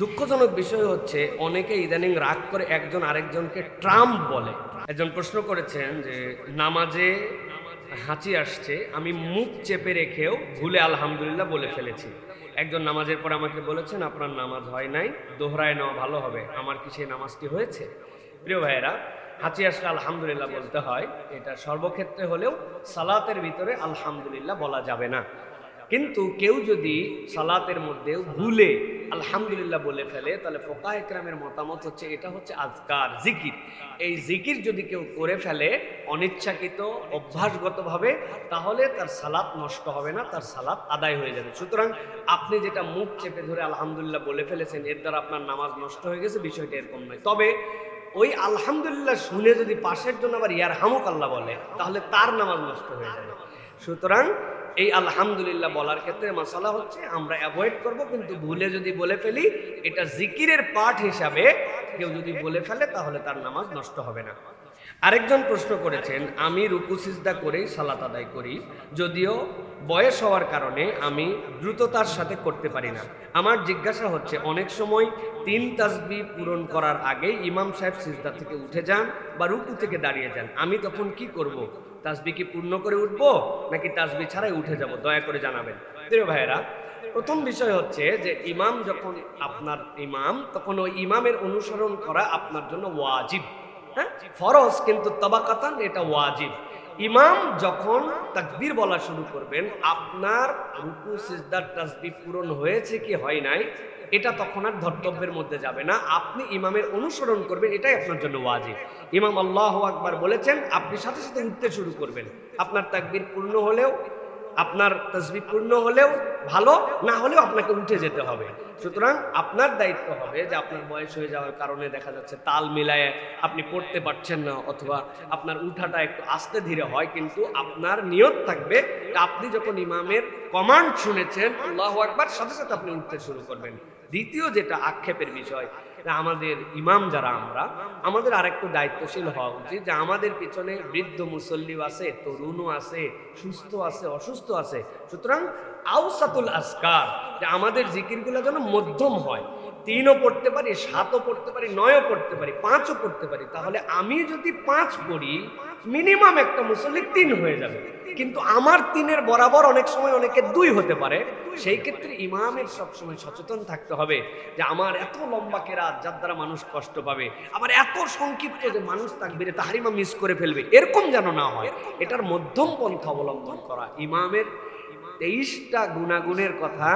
দুঃখজনক বিষয় হচ্ছে অনেকে ইদানিং রাগ করে একজন আরেকজনকে ট্রাম্প বলে। একজন প্রশ্ন করেছেন যে নামাজে হাঁচি আসছে, আমি মুখ চেপে রেখেও ভুলে আলহামদুলিল্লাহ বলে ফেলেছি। একজন নামাজের পর আমাকে বলেছেন আপনার নামাজ হয় নাই, দোহরায় নেওয়া ভালো হবে। আমার কি সেই নামাজটি হয়েছে? প্রিয় ভাইয়েরা, হাঁচি আসলে আলহামদুলিল্লাহ বলতে হয়, এটা সর্বক্ষেত্রে হলেও সালাতের ভিতরে আলহামদুলিল্লাহ বলা যাবে না। কিন্তু কেউ যদি সালাতের মধ্যেও ভুলে আলহামদুলিল্লাহ বলে ফেলে, তাহলে ফোকাহ ইকরামের মতামত হচ্ছে এটা হচ্ছে আজকার, জিকির। এই জিকির যদি কেউ করে ফেলে অনিচ্ছাকৃত অভ্যাসগতভাবে, তাহলে তার সালাত নষ্ট হবে না, তার সালাত আদায় হয়ে যাবে। সুতরাং আপনি যেটা মুখ চেপে ধরে আলহামদুলিল্লাহ বলে ফেলেছেন, এর দ্বারা আপনার নামাজ নষ্ট হয়ে গেছে, বিষয়টা এরকম নয়। তবে ওই আলহামদুলিল্লাহ শুনে যদি পাশের জন্য আবার ইয়ারহামুক আল্লাহ বলে, তাহলে তার নামাজ নষ্ট হয়ে যাবে। সুতরাং এই আলহামদুলিল্লাহ বলার ক্ষেত্রে মাসালা হচ্ছে আমরা অ্যাভয়েড করব, কিন্তু ভুলে যদি বলে ফেলি, এটা জিকিরের পার্ট হিসাবে কেউ যদি বলে ফেলে তাহলে তার নামাজ নষ্ট হবে না। আরেকজন প্রশ্ন করেছেন, আমি রুকু সিজদা করেই সালাত আদায় করি, যদিও বয়স হওয়ার কারণে আমি দ্রুততার সাথে করতে পারি না। আমার জিজ্ঞাসা হচ্ছে, অনেক সময় 3 তাসবিহ পূরণ করার আগে ইমাম সাহেব সিজদা থেকে উঠে যান বা রুকু থেকে দাঁড়িয়ে যান, আমি তখন কি করব? তাসবিহ কি পূর্ণ করে উঠবো নাকি তাসবিহ ছাড়াই উঠে যাব? দয়া করে জানাবেন। প্রিয় ভাইয়েরা, প্রথম বিষয় হচ্ছে যে ইমাম যখন আপনার ইমাম, তখন ওই ইমামের অনুসরণ করা আপনার জন্য ওয়াজিব। হ্যাঁ, ফরজ, কিন্তু তাবাকাতান এটা ওয়াজিব। ইমাম যখন তাকবীর বলা শুরু করবেন, আপনার রুকু সিজদার তাসবিহ পূরণ হয়েছে কি হয় নাই এটা তখন আর ধর্তব্যের মধ্যে যাবে না। আপনি ইমামের অনুসরণ করবেন, এটাই আপনার জন্য ওয়াজিব। ইমাম আল্লাহু আকবার বলেছেন, আপনি সাথে সাথে উঠতে শুরু করবেন। আপনার তাকবীর পূর্ণ হলেও, আপনার তাসবিহ পূর্ণ হলেও ভালো, না হলেও আপনাকে উঠে যেতে হবে। সুতরাং আপনার দায়িত্ব হবে যে আপনার বয়স হয়ে যাওয়ার কারণে দেখা যাচ্ছে তাল মিলায়ে আপনি পড়তে পারছেন না, অথবা আপনার উঠাটা একটু আস্তে ধীরে হয়, কিন্তু আপনার নিয়ত থাকবে আপনি যখন ইমামের কমান্ড শুনেছেন আল্লাহু আকবার, সাথে সাথে আপনি উঠতে শুরু করবেন। দ্বিতীয় যেটা আক্ষেপের বিষয়, আমাদের ইমাম যারা আমরা, আমাদের আরেকটু দায়িত্বশীল হওয়া উচিত যে আমাদের পিছনে বৃদ্ধ মুসল্লিও আছে, তরুণও আছে, সুস্থ আছে, অসুস্থ আছে। সুতরাং আউসাতুল আসকার, যে আমাদের জিকিরগুলো যেন মধ্যম হয়। 3ও পড়তে পারি, 7ও পড়তে পারি, 9ও পড়তে পারি, 5ও পড়তে পারি। তাহলে আমি যদি 5 পড়ি, মিনিমাম একটা মুসল্লি 3 হয়ে যাবে। কিন্তু আমার 3-এর বরাবর অনেক সময় অনেকে 2 হতে পারে। সেই ক্ষেত্রে ইমামের সবসময় সচেতন থাকতে হবে যে আমার এত লম্বা কেরাত যার দ্বারা মানুষ কষ্ট পাবে, আবার এত সংক্ষিপ্ত যে মানুষ তাকবীরে তাহরিমা মিস করে ফেলবে, এরকম যেন না হয়। এটার মধ্যম পন্থা অবলম্বন করা। ইমামের 23টা গুণাগুণের কথা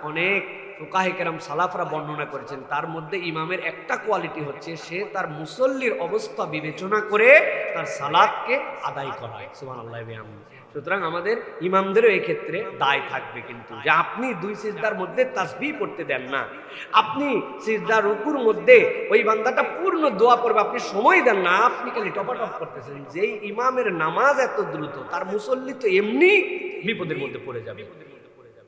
অনেক ফুকাহে কেরাম সালাফরা বর্ণনা করেছেন। তার মধ্যে ইমামের একটা কোয়ালিটি হচ্ছে সে তার মুসল্লির অবস্থা বিবেচনা করে তার সালাতকে আদায় করায়। সুবহানাল্লাহ। সুতরাং আমাদের ইমামদেরও এই ক্ষেত্রে দায় থাকবে, কিন্তু যে আপনি 2 সিজদার মধ্যে তাসবিহ পড়তে দেন না, আপনি সিজদা রুকুর মধ্যে ওই বান্দাটা পূর্ণ দোয়া পড়বে, আপনি সময় দেন না, আপনি খালি টপাটপ করতেছেন। যেই ইমামের নামাজ এত দ্রুত, তার মুসল্লি তো এমনি বিপদের মধ্যে পড়ে যাবে।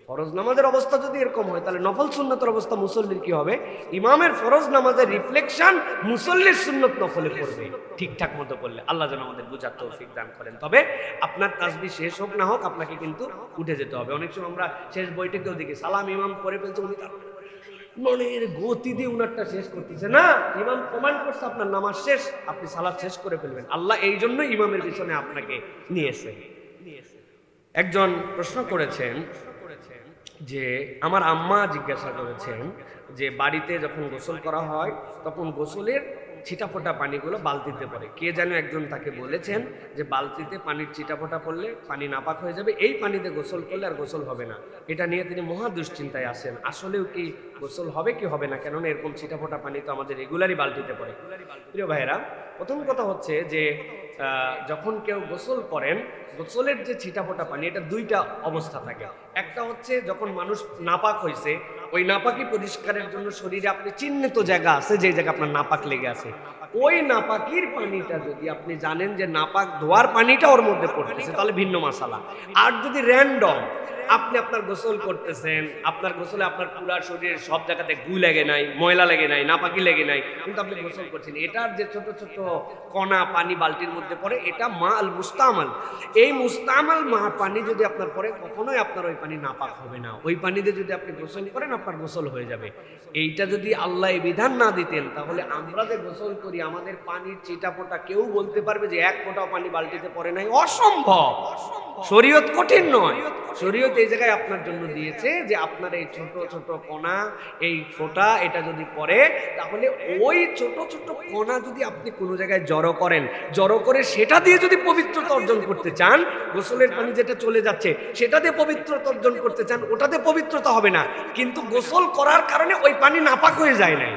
ফরজ নামাজের অবস্থা যদি এরকম হয়, তাহলে নফল সুন্নতের অবস্থা মুসল্লির কি হবে? ইমামের ফরজ নামাজের রিফ্লেকশন মুসল্লির সুন্নত নফলে পড়বে, ঠিকঠাক মতো পড়লে। আল্লাহ যেন আমাদের বুঝার তৌফিক দান করেন। তবে আপনার তাসবিহ শেষ হোক না হোক, আপনাকে কিন্তু উঠে যেতে হবে। অনেক সময় আমরা শেষ বৈঠকেও দেখি সালাম ইমাম পড়ে ফেলছে, উনি তার মনের গতি দিয়ে উনারটা শেষ করতেছে না। ইমাম কমান্ড করছে আপনার নামাজ শেষ, আপনি সালাত শেষ করে ফেলবেন। আল্লাহ এই জন্য ইমামের পিছনে আপনাকে নিয়েছে। একজন প্রশ্ন করেছেন যে আমার আম্মা জিজ্ঞাসা করেছেন যে বাড়িতে যখন গোসল করা হয় তখন গোসলের ছিটাফোটা পানিগুলো বালতিতে পড়ে। কে যেন একজন তাকে বলেছেন যে বালতিতে পানির ছিটাফোটা পড়লে পানি নাপাক হয়ে যাবে, এই পানিতে গোসল করলে আর গোসল হবে না। এটা নিয়ে তিনি মহা দুশ্চিন্তায় আছেন। আসলেও কি গোসল হবে কি হবে না? কেননা এরকম ছিটাফোটা পানি তো আমাদের রেগুলারই বালতিতে পড়ে। প্রিয় ভাইয়েরা, প্রথম কথা হচ্ছে যে যখন কেউ গোসল করেন, গোসলের যে ছিটাফোটা পানি, এটা 2টা অবস্থা থাকে। একটা হচ্ছে যখন মানুষ নাপাক হয়েছে, ওই নাপাকি পরিষ্কারের জন্য শরীরে আপনি চিহ্নিত জায়গা আছে, যে জায়গা আপনার নাপাক লেগে আছে, ওই নাপাকির পানিটা যদি আপনি জানেন যে নাপাক ধোয়ার পানিটা ওর মধ্যে পড়তেছে, তাহলে ভিন্ন মাসালা। আর যদি র্যান্ডম আপনি আপনার গোসল করতেছেন, আপনার গোসলে আপনার পুরা শরীরের সব জায়গাতে গু লেগে নাই, ময়লা লেগে নাই, নাপাকি লেগে নাই, কিন্তু আপনি গোসল করছেন, এটার যে ছোট ছোট কণা পানি বালতির মধ্যে পড়ে, এটা মা আল মুস্তামাল। এই মুস্তামাল মা পানি যদি আপনার পরে, কখনোই আপনার ওই পানি নাপাক হবে না। ওই পানিতে যদি আপনি গোসল করেন, আপনার গোসল হয়ে যাবে। এইটা যদি আল্লাহ এই বিধান না দিতেন, তাহলে আমরা যে গোসল করি, আমাদের পানির চিটাপোটা কেউ বলতে পারবে যে এক ফোঁটাও পানি বালতিতে পড়ে নাই? অসম্ভব। শরীয়ত কঠিন নয়, শরীয়ত এই জায়গায় আপনার জন্য দিয়েছে যে আপনার এই ছোট ছোট কণা, এই ফোঁটা, এটা যদি পড়ে, তাহলে ওই ছোট ছোট কণা যদি আপনি কোনো জায়গায় জড়ো করেন, জড়ো করে সেটা দিয়ে যদি পবিত্রতা অর্জন করতে চান, গোসলের পানি যেটা চলে যাচ্ছে সেটা দিয়ে পবিত্রতা অর্জন করতে চান, ওটাতে পবিত্রতা হবে না। কিন্তু গোসল করার কারণে ওই পানি নাপাক হয়ে যায় না।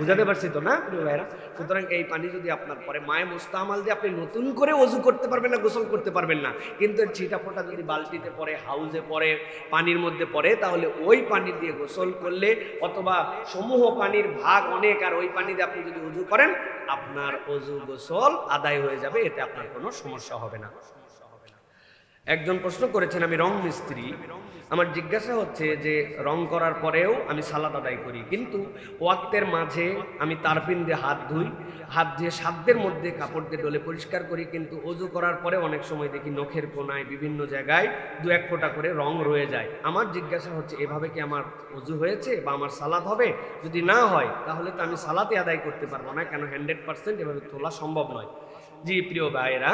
বুঝাতে পারছি তো না প্রিয় ভাইরা? সুতরাং এই পানি যদি আপনার পরে মায়ে মুস্তামাল দিয়ে আপনি নতুন করে ওযু করতে পারবেন না, গোসল করতে পারবেন না। কিন্তু ছিটা ফোঁটা যদি বালতিতে পড়ে, হাউজে পড়ে, পানির মধ্যে পড়ে, তাহলে ওই পানি দিয়ে গোসল করলে, অথবা সমূহ পানির ভাগ অনেক, আর ওই পানি দিয়ে আপনি যদি ওযু করেন, আপনার ওযু গোসল আদায় হয়ে যাবে, এতে আপনার কোনো সমস্যা হবে না। একজন প্রশ্ন করেছেন, আমি রং মিস্ত্রি, আমার জিজ্ঞাসা হচ্ছে যে রং করার পরেও আমি সালাত আদায় করি, কিন্তু ওয়াক্তের মাঝে আমি তারপিন দিয়ে হাত ধুই, হাত ধুয়ে সাধ্যের মধ্যে কাপড় দিয়ে ডলে পরিষ্কার করি, কিন্তু ওযু করার পরে অনেক সময় দেখি নখের কোনায় বিভিন্ন জায়গায় দু এক ফোঁটা করে রং রয়ে যায়। আমার জিজ্ঞাসা হচ্ছে, এভাবে কি আমার ওযু হয়েছে বা আমার সালাত হবে? যদি না হয়, তাহলে তো আমি সালাতে আদায় করতে পারবো না, কেন 100% এভাবে তোলা সম্ভব নয়। জি প্রিয় ভাইয়েরা,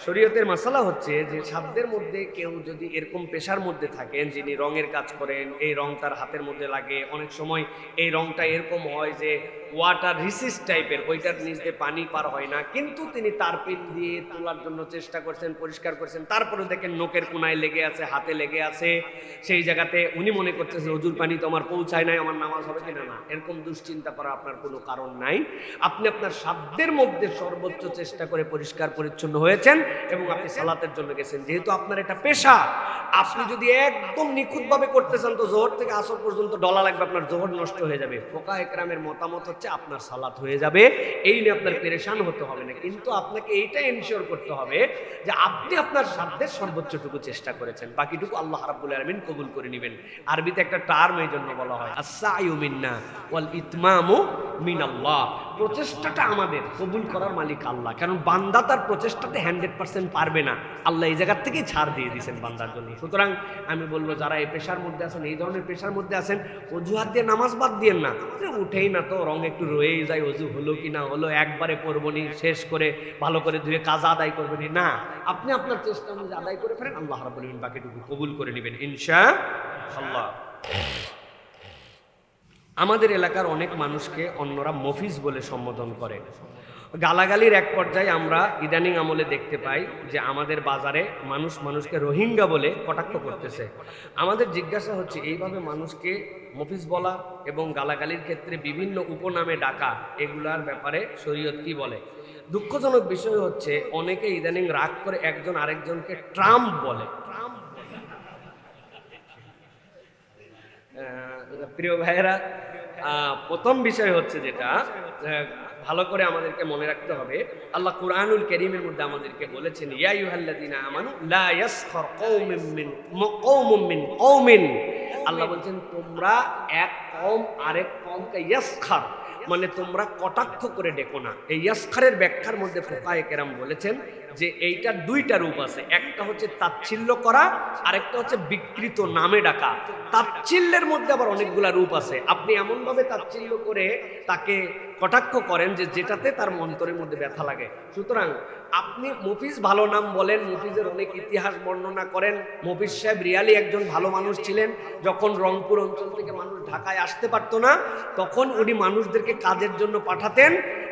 শরীয়তের মাসালা হচ্ছে যে সাধ্যের মধ্যে কেউ যদি এরকম পেশার মধ্যে থাকেন, যিনি রঙের কাজ করেন, এই রং তার হাতের মধ্যে লাগে, অনেক সময় এই রংটা এরকম হয় যে ওয়াটার রিসিস্ট টাইপের, ওইটার নিচ দিয়ে পানি পার হয় না, কিন্তু তিনি তারপিন দিয়ে তোলার জন্য চেষ্টা করছেন, পরিষ্কার করছেন, তারপরে দেখেন নোকের কোনায় লেগে আছে, হাতে লেগে আছে, সেই জায়গাতে উনি মনে করছেন যে হুজুর পানি তো আমার পৌঁছায় নাই, আমার নামাজ হবে কিনা। না, এরকম দুশ্চিন্তা করা আপনার কোনো কারণ নাই। আপনি আপনার সাধ্যের মধ্যে সর্বোচ্চ চেষ্টা করে পরিষ্কার পরিচ্ছন্ন হয়েছেন এবং আপনি সালাতের জন্য গেছেন। যেহেতু আপনার এটা পেশা, আপনি যদি একদম নিখুঁতভাবে করতে চান, তো জোহর থেকে আসর পর্যন্ত ডলা লাগবে, আপনার জোহর নষ্ট হয়ে যাবে। ফুকাহা ইকরামের মতামত হচ্ছে আপনার সালাত হয়ে যাবে, এই নিয়ে আপনার পেরেশান হতে হবে না। কিন্তু আপনাকে এইটা এনশিওর করতে হবে যে আপনি আপনার সাধ্যের সর্বোচ্চটুকু চেষ্টা করেছেন, বাকিটুকু আল্লাহ রাব্বুল আলামিন কবুল করে নেবেন। আরবিতে একটা টার্ম এই জন্য বলা হয়, আস-সায়ু মিন্না ওয়াল ইতমামু মিনাল্লাহ। প্রচেষ্টাটা আমাদের, কবুল করার মালিক আল্লাহ। কারণ বান্দা তার প্রচেষ্টাতে 100% পারবে না, আল্লাহ এই জায়গার থেকেই ছাড় দিয়ে দিয়েছেন বান্দার জন্য। সুতরাং আমি বলবো, যারা এই পেশার মধ্যে আছেন, এই ধরনের পেশার মধ্যে আছেন, অজুহাত দিয়ে নামাজ বাদ দিয়েন না, উঠেই না তো, রং একটু রয়েই যায়, অজু হলো কি না হলো, একবারে পড়বনি, শেষ করে ভালো করে ধুয়ে কাজা আদায় করবেনি। না, আপনি আপনার চেষ্টা অনুযায়ী আদায় করে ফেলেন, আল্লাহ রাব্বুল আলামিন বাকিটুকু কবুল করে নেবেন ইনশাআল্লাহ। আমাদের এলাকার অনেক মানুষকে অন্যরা মফিজ বলে সম্বোধন করে। গালাগালির এক পর্যায়ে আমরা ইদানিং আমলে দেখতে পাই যে আমাদের বাজারে মানুষকে রোহিঙ্গা বলে কটাক্ষ করতেছে। আমাদের জিজ্ঞাসা হচ্ছে, এইভাবে মানুষকে মফিজ বলা এবং গালাগালির ক্ষেত্রে বিভিন্ন উপনামে ডাকা, এগুলার ব্যাপারে শরীয়ত কি বলে? দুঃখজনক বিষয় হচ্ছে, অনেকে ইদানিং রাগ করে একজন আরেকজনকে ট্রাম্প বলে। প্রিয় ভাইয়েরা, প্রথম বিষয় হচ্ছে যেটা ভালো করে আমাদেরকে মনে রাখতে হবে, আল্লাহ কুরআনুল কারীমের মধ্যে আমাদেরকে বলেছেন, ইয়া আইয়ুহাল্লাযীনা আমানু লা ইয়াসখার কওমুম মিন কওমিন। আল্লাহ বলছেন, তোমরা এক কওম আরেক কওমকে ইয়াসখার, মানে তোমরা কটাক্ষ করে ডেকো না। এই ইয়াসখারের ব্যাখ্যার মধ্যে ফুকাহায়ে কেরাম বলেছেন যে এইটার দুইটা রূপ আছে, একটা হচ্ছে তাচ্ছিল্য করা, আরেকটা হচ্ছে বিকৃত নামে ডাকা। তাচ্ছিল্যের মধ্যে আবার অনেকগুলা রূপ আছে। আপনি এমনভাবে তাচ্ছিল্য করে তাকে কটাক্ষ করেন যে যেটাতে তার অন্তরের মধ্যে ব্যথা লাগে। সুতরাং আপনি মফিজ ভালো নাম বলেন, মফিজের অনেক ইতিহাস বর্ণনা করেন। মফিজ সাহেব রিয়ালি একজন ভালো মানুষ ছিলেন। যখন রংপুর অঞ্চল থেকে মানুষ ঢাকায় আসতে পারতো না, তখন উনি মানুষদেরকে কাজের জন্য পাঠাতেন,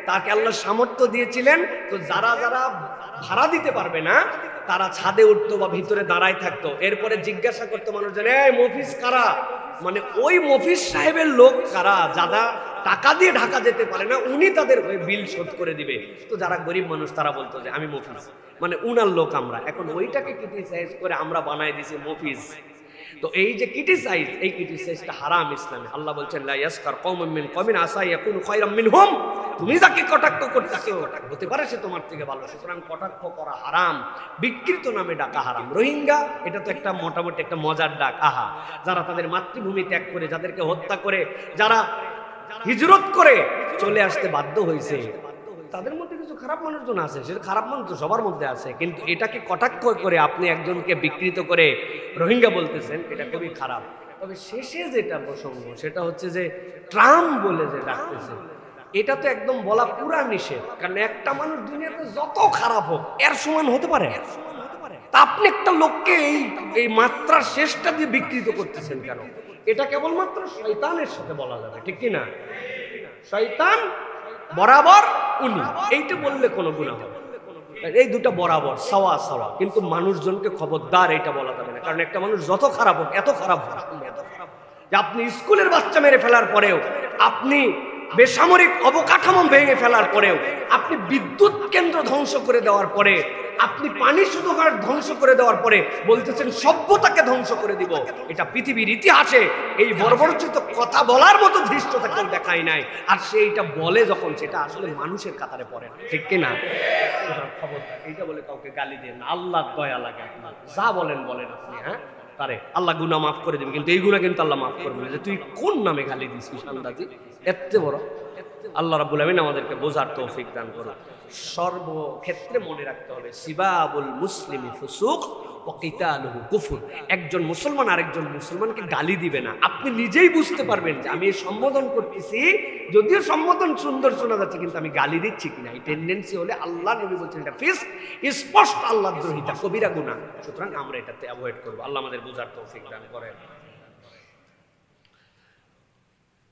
তাকে আল্লাহ সামর্থ্য দিয়েছিলেন। তো যারা যারা ভাড়া দিতে পারবে না, তারা ছাদে উঠতো বা ভিতরে দাঁড়ায় থাকতো। এরপরে জিজ্ঞাসা করতো মানুষজন, এই মফিজ কারা? মানে ওই মফিজ সাহেবের লোক কারা, যারা টাকা দিয়ে ঢাকা যেতে পারে না, উনি তাদের বিল শোধ করে দিবে। তো যারা গরিব মানুষ তারা বলতো যে আমি মফিজ, মানে উনার লোক আমরা। এখন ওইটাকে ক্রিটিসাইজ করে আমরা বানাই দিছি মফিজ। তো এই যে ক্রিটিসাইজ, এই ক্রিটিসাইজটা হারাম ইসলামে। আল্লাহ বলছেন লা ইয়াসকার কওমুম মিন কওমিন আসা ইয়াকুনু খায়রাম মিনহুম, তুমি যাকে কটাক্ষ করতেছো হতে পারে সে তোমার থেকে ভালো, সুতরাং কটাক্ষ করা হারাম, বিকৃত নামে ডাকা হারাম। রোহিঙ্গা এটা তো একটা মোটামুটি একটা মজার ডাক। আহা, যারা তাদের মাতৃভূমি ত্যাগ করে, যাদেরকে হত্যা করে, যারা হিজরত করে চলে আসতে বাধ্য হয়েছে, তাদের মধ্যে কিছু খারাপ মানুষজন আছে, সেটা খারাপ মানুষ তো সবার মধ্যে আছে, কিন্তু এটাকে কটাক্ষ করে আপনি একজনকে বিকৃত করে রোহিঙ্গা বলতেছেন, এটা খুবই খারাপ। তবে শেষে যেটা প্রসঙ্গ সেটা হচ্ছে যে ট্রাম্প বলে যে ডাকতেছে, এটা তো একদম বলা পুরা নিষেধ। কারণ একটা মানুষ দুনিয়াতে যত খারাপ হোক এর সমান হতে পারে? তা আপনি একটা লোককে এই মাত্রা শেষটা দিয়ে বিকৃত করতেছেন কেন? এটা কেবলমাত্র শয়তানের সাথে বলা যাবে, ঠিক কি না? শয়তান বরাবর উনি, এইটা বললে কোনো গুনাহ হবে, এই দুটা বরাবর সাওয়া সাওয়া। কিন্তু মানুষজনকে খবরদার এটা বলা যাবে না, কারণ একটা মানুষ যত খারাপ হোক, এত খারাপ হোক যে আপনি স্কুলের বাচ্চা মেরে ফেলার পরেও, আপনি বেসামরিক অবকাঠামো ভেঙে ফেলার পরেও, আপনি বিদ্যুৎ কেন্দ্র ধ্বংস করে দেওয়ার পরে, আপনি পানি শোধনাগার ধ্বংস করে দেওয়ার পরে বলতেছেন সভ্যতাকে ধ্বংস করে দিব। এটা পৃথিবীর ইতিহাসে এই বর্বরচিত কথা বলার মতো ধৃষ্টতা কেউ দেখায় নাই। আর সে এটা বলে যখন, সেটা আসলে মানুষের কাতারে পড়ে না, ঠিক কিনা? খবরদার এইটা বলে কাউকে গালি দেন না, আল্লাহ দয়া লাগে আপনার, যা বলেন বলেন আপনি, হ্যাঁ তারে আল্লাহ গুনাহ মাফ করে দিবে, কিন্তু এই গুনাহ কিন্তু আল্লাহ মাফ করবে না। যে তুই কোন নামে গালি দিছিস আন্দাজি, এত বড়। আল্লাহ রাব্বুল আমিন আমাদেরকে বোঝার তৌফিক দান করুন। সর্বক্ষেত্রে মনে রাখতে হবে সিবাবুল মুসলিমি ফুসুক ওয়া কিতালুহু কুফর। একজন মুসলমান আরেকজন মুসলমানকে গালি দিবে না। আপনি নিজেই বুঝতে পারবেন যে আমি সম্বোধন করতেছি, যদিও সম্বোধন সুন্দর শোনা যাচ্ছে, কিন্তু আমি গালি দিচ্ছি কিনা। এই টেন্ডেন্সি হলে আল্লাহ নবী বলছেন এটা ফিস্ক, স্পষ্ট আল্লাহ দ্রোহিতা, কবিরা গুনাহ। সুতরাং আমরা এটাতে অ্যাভয়েড করবো। আল্লাহ আমাদের বোঝার তৌফিক দান করেন।